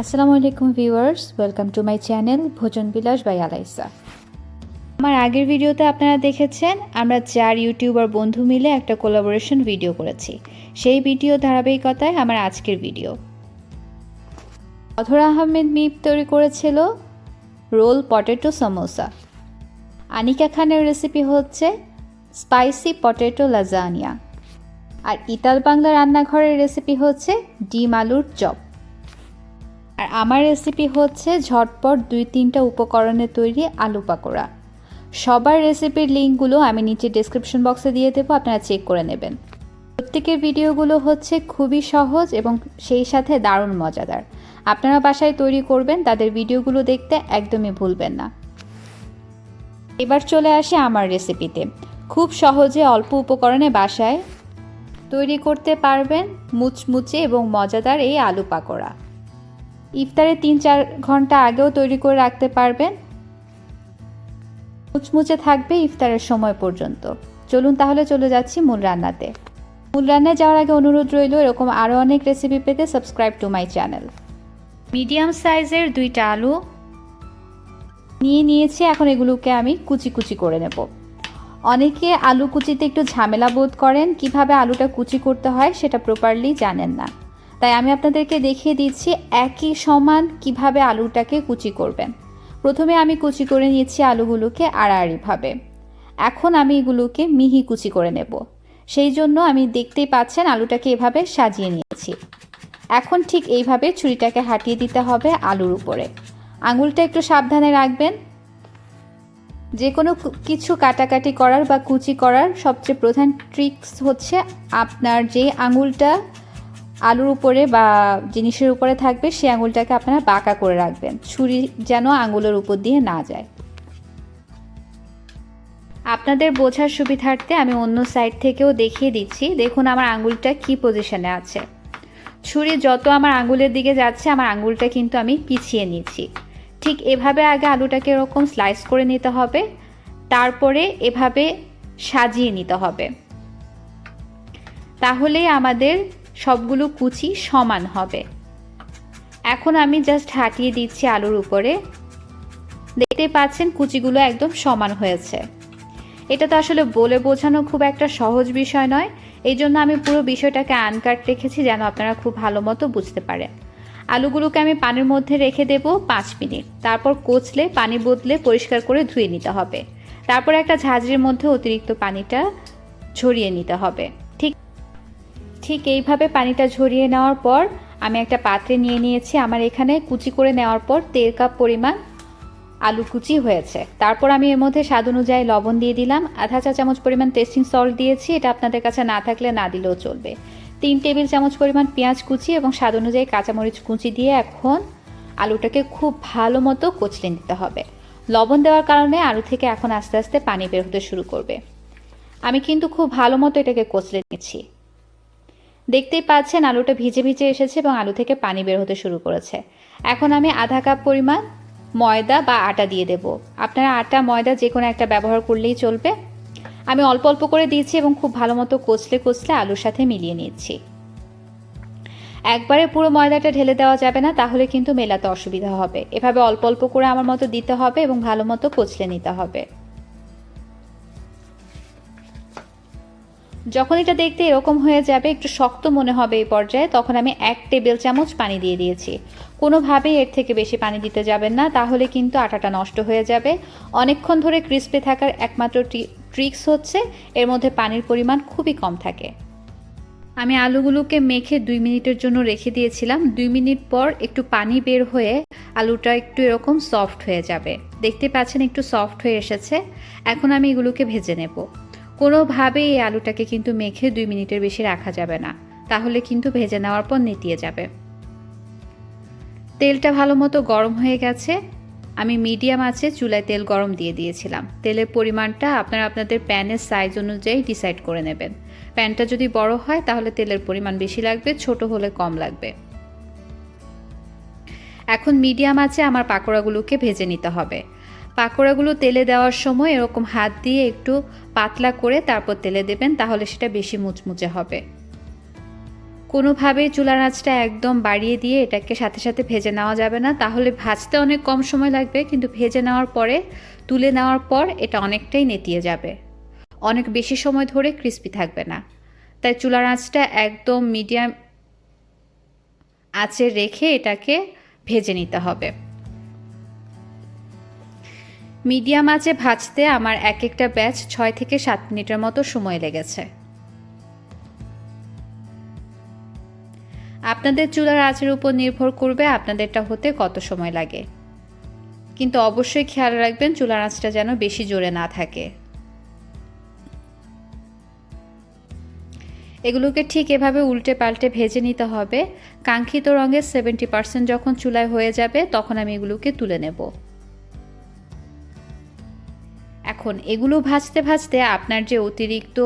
আসসালামু আলাইকুম viewers, welcome to my channel ভোজন বিলাস বাই আলাইসা। আমার আগের ভিডিওতে আপনারা দেখেছেন আমরা 4 ইউটিউবার বন্ধু মিলে একটা কোলাবোরেশন ভিডিও করেছি। সেই ভিডিও ধারাবাহিকতায় আমার আজকের ভিডিও। আধরা আহমেদ মিম তৈরি করেছিল রোল পটেটো সমোসা। আনিকা খানের রেসিপি হচ্ছে স্পাইসি পটেটো লাজানিয়া। আর ইতালবাংলা রান্নাঘরের রেসিপি হচ্ছে ডিম আলুর চপ। আর আমার রেসিপি হচ্ছে ঝটপট 2-3টা উপকরণে তৈরি আলু পাকোড়া। সবার রেসিপির লিঙ্কগুলো আমি নিচে ডেসক্রিপশন বক্সে দিয়ে দেবো, আপনারা চেক করে নেবেন। প্রত্যেকের ভিডিওগুলো হচ্ছে খুবই সহজ এবং সেই সাথে দারুণ মজাদার। আপনারা বাসায় তৈরি করবেন, তাদের ভিডিওগুলো দেখতে একদমই ভুলবেন না। এবার চলে আসি আমার রেসিপিতে। খুব সহজে অল্প উপকরণে বাসায় তৈরি করতে পারবেন মুচমুচে এবং মজাদার এই আলু পাকোড়া। ইফতারে 3-4 ঘন্টা আগেও তৈরি করে রাখতে পারবেন, মুচমুচে থাকবে ইফতারের সময় পর্যন্ত। চলুন তাহলে চলে যাচ্ছি মূল রান্নাতে। মূল রান্নায় যাওয়ার আগে অনুরোধ রইল এরকম আরও অনেক রেসিপি পেতে subscribe to my channel. Medium সাইজের 2টা আলু নিয়েছি, এখন এগুলোকে আমি কুচি কুচি করে নেব। অনেকে আলু কুচিতে একটু ঝামেলা বোধ করেন, কিভাবে আলুটা কুচি করতে হয় সেটা প্রপারলি জানেন না, তাই আমি আপনাদেরকে দেখিয়ে দিচ্ছি একই সমান কিভাবে আলুটাকে কুচি করবেন। প্রথমে আমি কুচি করে নিয়েছি আলুগুলোকে আড়াআড়িভাবে। এখন আমি এগুলোকে মিহি কুচি করে নেব। সেই জন্য আমি দেখতেই পাচ্ছেন আলুটাকে এভাবে সাজিয়ে নিয়েছি। এখন ঠিক এইভাবে ছুরিটাকে হাঁটিয়ে দিতে হবে আলুর উপরে। আঙুলটা একটু সাবধানে রাখবেন। যে কোনো কিছু কাটাকাটি করার বা কুচি করার সবচেয়ে প্রধান ট্রিক্স হচ্ছে আপনার যে আঙুলটা আলুর উপরে বা জিনিসের উপরে থাকবে সেই আঙুলটাকে আপনারা বাঁকা করে রাখবেন, ছুরি যেন আঙুলের উপর দিয়ে না যায়। আপনাদের বোঝার সুবিধার্থে আমি অন্য সাইড থেকেও দেখিয়ে দিচ্ছি। দেখুন আমার আঙুলটা কি পজিশনে আছে। ছুরি যত আমার আঙুলের দিকে যাচ্ছে আমার আঙুলটা কিন্তু আমি পিছিয়ে নিচ্ছি। ঠিক এভাবে আগে আলুটাকে এরকম স্লাইস করে নিতে হবে, তারপরে এভাবে সাজিয়ে নিতে হবে, তাহলেই আমাদের সবগুলো কুচি সমান হবে। এখন আমি জাস্ট হাঁটিয়ে দিচ্ছি আলুর উপরে। দেখতে পাচ্ছেন কুচিগুলো একদম সমান হয়েছে। এটা তো আসলে বলে বোঝানো খুব একটা সহজ বিষয় নয়, এই জন্য আমি পুরো বিষয়টাকে আনকাট রেখেছি যেন আপনারা খুব ভালো মতো বুঝতে পারেন। আলুগুলোকে আমি পানির মধ্যে রেখে দেব 5 মিনিট, তারপর কচলে পানি বদলে পরিষ্কার করে ধুয়ে নিতে হবে। তারপর একটা ঝাঁঝরির মধ্যে অতিরিক্ত পানিটা ঝরিয়ে নিতে হবে। ঠিক এইভাবে পানিটা ঝরিয়ে নেওয়ার পর আমি একটা পাত্রে নিয়ে নিয়েছি। আমার এখানে কুচি করে নেওয়ার পর 1.5 কাপ পরিমাণ আলু কুচি হয়েছে। তারপর আমি এর মধ্যে স্বাদ অনুযায়ী লবণ দিয়ে দিলাম, আধা চা চামচ পরিমাণ টেস্টিং সল্ট দিয়েছি, এটা আপনাদের কাছে না থাকলে না দিলেও চলবে। 3 টেবিল চামচ পরিমাণ পেঁয়াজ কুচি এবং স্বাদ অনুযায়ী কাঁচামরিচ কুচি দিয়ে এখন আলুটাকে খুব ভালো মতো কচলে নিতে হবে। লবণ দেওয়ার কারণে আলু থেকে এখন আস্তে আস্তে পানি বের হতে শুরু করবে। আমি কিন্তু খুব ভালো মতো এটাকে কচলে নিচ্ছি। দেখতেই পাচ্ছেন আলুটা ভিজে ভিজে এসেছে এবং আলু থেকে পানি বের হতে শুরু করেছে। এখন আমি আধা কাপ পরিমাণ ময়দা বা আটা দিয়ে দেব। আপনারা আটা ময়দা যে কোনো একটা ব্যবহার করলেই চলবে। আমি অল্প অল্প করে দিয়েছি এবং খুব ভালো মতো কচলে কচলে আলুর সাথে মিলিয়ে নিচ্ছি। একবারে পুরো ময়দাটা ঢেলে দেওয়া যাবে না, তাহলে কিন্তু মেলাতে অসুবিধা হবে। এভাবে অল্প অল্প করে আমার মতো দিতে হবে এবং ভালো মতো কচলে নিতে হবে। যখন এটা দেখতে এরকম হয়ে যাবে, একটু শক্ত মনে হবে এই পর্যায়ে, তখন আমি 1 টেবিল চামচ পানি দিয়ে দিয়েছি। কোনোভাবেই এর থেকে বেশি পানি দিতে যাবেন না, তাহলে কিন্তু আটাটা নষ্ট হয়ে যাবে। অনেকক্ষণ ধরে ক্রিস্পি থাকার একমাত্র ট্রিক্স হচ্ছে এর মধ্যে পানির পরিমাণ খুবই কম থাকে। আমি আলুগুলোকে মেখে 2 মিনিটের জন্য রেখে দিয়েছিলাম। 2 মিনিট পর একটু পানি বের হয়ে আলুটা একটু এরকম সফট হয়ে যাবে। দেখতে পাচ্ছেন একটু সফট হয়ে এসেছে। এখন আমি এগুলোকে ভেজে নেব। কোনোভাবেই এই আলুটাকে কিন্তু মেখে 2 মিনিটের বেশি রাখা যাবে না, তাহলে কিন্তু ভেজে নেওয়ার পর নেতিয়ে যাবে। তেলটা ভালো মতো গরম হয়ে গেছে। আমি মিডিয়াম আঁচে চুলায় তেল গরম দিয়ে দিয়েছিলাম। তেলের পরিমাণটা আপনারা আপনাদের প্যানের সাইজ অনুযায়ী ডিসাইড করে নেবেন। প্যানটা যদি বড় হয় তাহলে তেলের পরিমাণ বেশি লাগবে, ছোট হলে কম লাগবে। এখন মিডিয়াম আঁচে আমার পাকোড়াগুলোকে ভেজে নিতে হবে। পাকোড়াগুলো তেলে দেওয়ার সময় এরকম হাত দিয়ে একটু পাতলা করে তারপর তেলে দেবেন, তাহলে সেটা বেশি মুচমুচে হবে। কোনোভাবেই চুলার আঁচটা একদম বাড়িয়ে দিয়ে এটাকে সাথে সাথে ভেজে নেওয়া যাবে না, তাহলে ভাজতে অনেক কম সময় লাগবে, কিন্তু ভেজে নেওয়ার পরে তুলে নেওয়ার পর এটা অনেকটাই নেতিয়ে যাবে, অনেক বেশি সময় ধরে ক্রিস্পি থাকবে না। তাই চুলার আঁচটা একদম মিডিয়াম আঁচে রেখে এটাকে ভেজে নিতে হবে। মিডিয়াম আঁচে ভাজতে আমার এক একটা ব্যাচ 6 থেকে 7 মিনিটের মতো সময় লেগেছে। আপনাদের চুলার আঁচের উপর নির্ভর করবে আপনাদেরটা হতে কত সময় লাগে, কিন্তু অবশ্যই খেয়াল রাখবেন চুলার আঁচটা যেন বেশি জোরে না থাকে। এগুলোকে ঠিক এভাবে উল্টে পাল্টে ভেজে নিতে হবে। কাঙ্ক্ষিত রঙের 70% যখন চুলায় হয়ে যাবে তখন আমি এগুলোকে তুলে নেব। এখন এগুলো ভাজতে ভাজতে আপনার যে অতিরিক্ত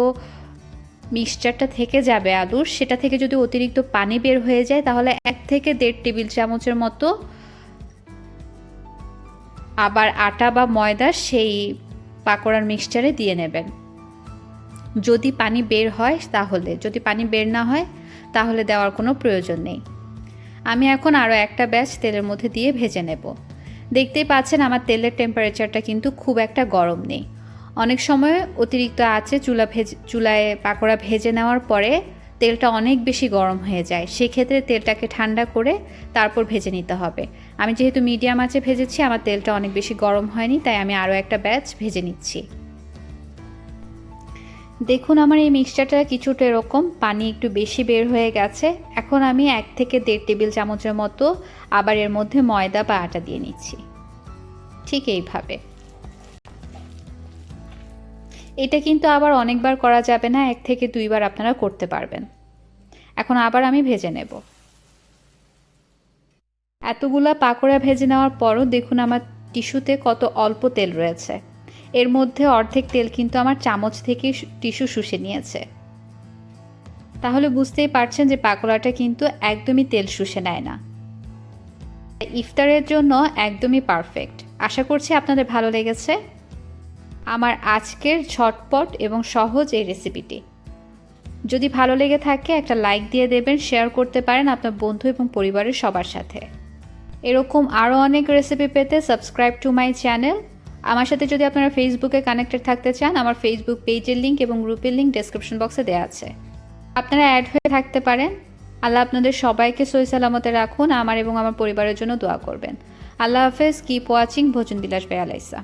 মিক্সচারটা থেকে যাবে আলুর, সেটা থেকে যদি অতিরিক্ত পানি বের হয়ে যায় তাহলে 1 থেকে 1.5 টেবিল চামচের মতো আবার আটা বা ময়দা সেই পাকোড়ার মিক্সচারে দিয়ে নেবেন। যদি পানি বের হয় তাহলে, যদি পানি বের না হয় তাহলে দেওয়ার কোনো প্রয়োজন নেই। আমি এখন আরও একটা ব্যাচ তেলের মধ্যে দিয়ে ভেজে নেব। দেখতেই পাচ্ছেন আমার তেলের টেম্পারেচারটা কিন্তু খুব একটা গরম নেই। অনেক সময় অতিরিক্ত আঁচে চুলায় পাকোড়া ভেজে নেওয়ার পরে তেলটা অনেক বেশি গরম হয়ে যায়, সেক্ষেত্রে তেলটাকে ঠান্ডা করে তারপর ভেজে নিতে হবে। আমি যেহেতু মিডিয়াম আঁচে ভেজেছি, আমার তেলটা অনেক বেশি গরম হয়নি, তাই আমি আরও একটা ব্যাচ ভেজে নিচ্ছি। দেখুন আমার এই মিক্সচারটা কিছুটা এরকম পানি একটু বেশি বের হয়ে গেছে। এখন আমি 1 থেকে 1.5 টেবিল চামচের মতো আবার এর মধ্যে ময়দা বা আটা দিয়ে নিচ্ছি, ঠিক এইভাবে। এটা কিন্তু আবার অনেকবার করা যাবে না, 1 থেকে 2 বার আপনারা করতে পারবেন। এখন আবার আমি ভেজে নেব। এতগুলা পাকোড়া ভেজে নেওয়ার পরও দেখুন আমার টিস্যুতে কত অল্প তেল রয়েছে। এর মধ্যে অর্ধেক তেল কিন্তু আমার চামচ থেকে টিস্যু শুষে নিয়েছে। তাহলে বুঝতেই পারছেন যে পাকোড়াটা কিন্তু একদমই তেল শুষে নেয় না। ইফতারের জন্য একদমই পারফেক্ট। আশা করছি আপনাদের ভালো লেগেছে আমার আজকের ঝটপট এবং সহজ এই রেসিপিটি। যদি ভালো লেগে থাকে একটা লাইক দিয়ে দেবেন, শেয়ার করতে পারেন আপনার বন্ধু এবং পরিবারের সবার সাথে। এরকম আরও অনেক রেসিপি পেতে সাবস্ক্রাইব টু মাই চ্যানেল। আমার সাথে যদি আপনারা ফেসবুকে কানেক্টেড থাকতে চান, আমার ফেসবুক পেজের লিঙ্ক এবং গ্রুপের লিঙ্ক ডেসক্রিপশন বক্সে দেওয়া আছে, আপনারা অ্যাড হয়ে থাকতে পারেন। আল্লাহ আপনাদের সবাইকে সহি সালামতে রাখুন। আমার এবং আমার পরিবারের জন্য দোয়া করবেন। আল্লাহ হাফেজ। Keep watching. ভোজন বিলাস ভাই আলাইসা।